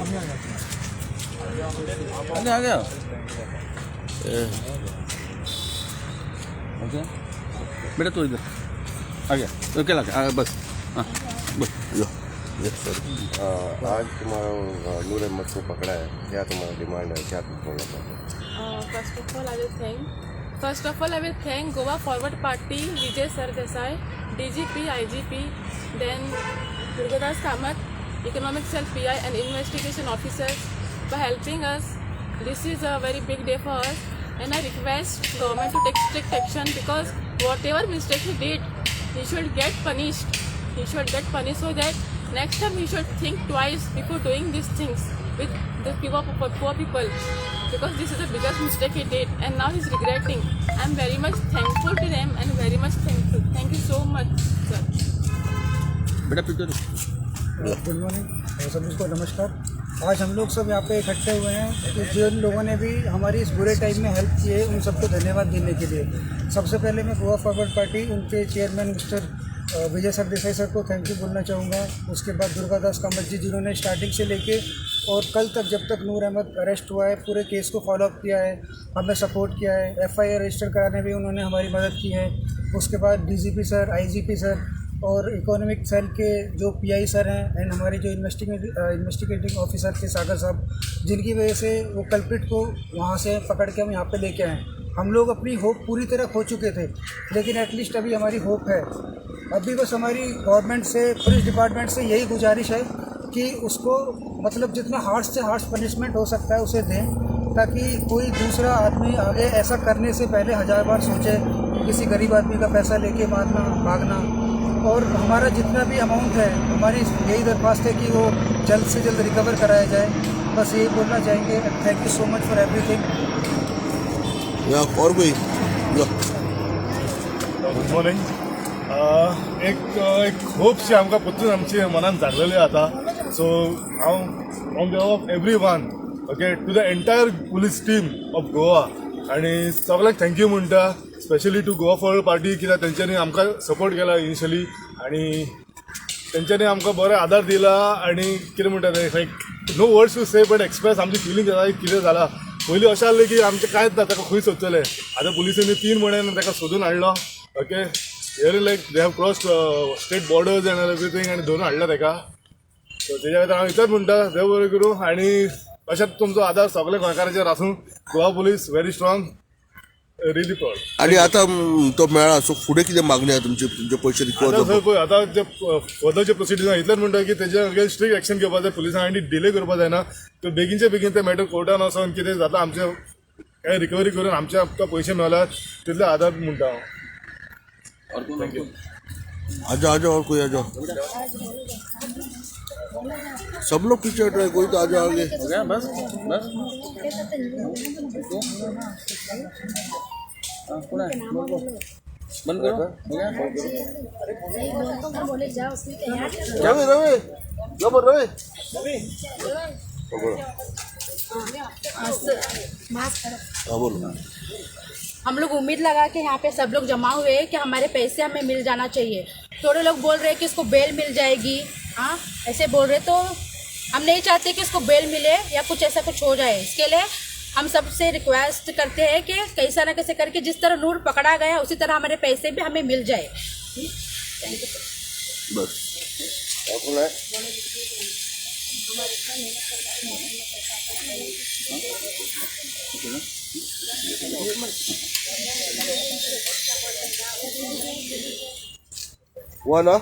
आ गया ओके बेटा तो इधर आ गया तो क्या लगा बस हाँ बस जो सर आज तुम्हारा नूर अहमद को पकड़ा है, क्या तुम्हारा डिमांड है, क्या तुम बोलना चाहते हो? First of all, I will thank Goa Forward Party, Vijay Sardesai, DGP, IGP, then Durgadas Kamath, Economic Cell PI and Investigation Officers for helping us. This is a very big day for us, and I request government to take strict action because whatever mistake he did, he should get punished. He should get punished so that next time he should think twice before doing these things with the poor people. Because this is the biggest mistake he did and now he's regretting. I'm very much thankful to them and very much thankful. Thank you so much, sir. बेटा picture good morning सभी को नमस्कार। आज हम लोग सब यहाँ पे इकट्ठे हुए हैं तो जिन लोगों ने भी हमारी इस बुरे टाइम में हेल्प की है उन सबको धन्यवाद देने के लिए सबसे पहले मैं गोवा फॉरवर्ड पार्टी उनके चेयरमैन मिस्टर विजय सरदेसाई सर को थैंक यू बोलना चाहूँगा। उसके बाद दुर्गादास कामत जी जिन्होंने स्टार्टिंग से लेके और कल तक जब तक नूर अहमद अरेस्ट हुआ है पूरे केस को फॉलोअप किया है, हमें सपोर्ट किया है, FIR रजिस्टर कराने में उन्होंने हमारी मदद की है। उसके बाद DGP सर, IGP सर और इकोनॉमिक सेल के जो PI सर हैं एंड हमारे जो इन्वेस्टिगेटिंग ऑफिसर थे सागर साहब, जिनकी वजह से वो कल्प्रिट को वहाँ से पकड़ के हम यहाँ पे लेके आए। हम लोग अपनी होप पूरी तरह खो चुके थे लेकिन एटलीस्ट अभी हमारी होप है। अभी बस हमारी गवर्नमेंट से, पुलिस डिपार्टमेंट से यही गुजारिश है कि उसको मतलब जितना हार्श से हार्श पनिशमेंट हो सकता है उसे दें ताकि कोई दूसरा आदमी आगे ऐसा करने से पहले 1000 बार सोचे किसी गरीब आदमी का पैसा लेके भागना। और हमारा जितना भी अमाउंट है हमारी यही दरख्वास्त है कि वो जल्द से जल्द रिकवर कराया जाए। बस यही बोलना चाहेंगे। Thank you so much for everything. और कोई गुड मॉर्निंग। एक होपशी आमकां परतून आमच्या मनान जागलेली आता। सो हांव on behalf of every one okay to the entire police team of Goa आनी सगळ्यांक थँक्यू म्हणटा स्पेशली टू गोवा फॉरवर्ड पार्टी कित्याक तेंच्यांनी आमकां सपोर्ट केला इनिशियली आनी तेंच्यांनी आमकां बरो आदार दिला आनी कितें म्हणटा तें लायक नो वर्ड्स टू से बट एक्सप्रेस आमची फिलींग जाता कितें जाला। पयलीं अशें आसलें की आमचें कांयच ना ताका खंय सोदतले, आतां पुलिसांनी 3 म्हयन्यान ताका सोदून हाडलो okay here like they have crossed state borders and everything आनी धरून हाडला ताका। सो तेज्या खातीर हांव इतलेंच म्हणटा देव बरें करूं आनी अशेंच तुमचो आदार सगळे गोंयकारांचेर आसूं। गोवा पुलीस व्हेरी स्ट्रॉंग, रिली प्राउड। आणि आता तो मेळा सो फुडें कितें मागणी आहा तुमचे पयशे पळय आतां जे फर्दरचे प्रोसिडींग इतलेंच म्हणटा की तेजे अगेन्स्ट स्ट्रिक्ट एक्शन घेवपाक जाय पुलिसांनी आनी डिले करपाक जायना। तो बेगीनचे बेगीन ते मॅटर कोर्टान वचोन कितें जाता आमचे काय रिकवरी करून आमचे आमकां पयशे मेळ्ळ्यात तितले आदार म्हणटा हांव। थँक्यू। आजा और कोई आजा, सब लोग पीछे हट रहे, कोई तो आजा आगे। हो गया बस बस हाँ पूरा बंद करो हो गया। हाँ बोलो। हम लोग उम्मीद लगा के यहाँ पे सब लोग जमा हुए हैं कि हमारे पैसे हमें मिल जाना चाहिए। थोड़े लोग बोल रहे हैं कि इसको बेल मिल जाएगी, हाँ ऐसे बोल रहे, तो हम नहीं चाहते कि इसको बेल मिले या कुछ ऐसा कुछ हो जाए। इसके लिए हम सबसे रिक्वेस्ट करते हैं कि कैसा ना कैसे करके जिस तरह नूर पकड़ा गया उसी तरह हमारे पैसे भी हमें मिल जाए। थैंक यू बस हुआ ना।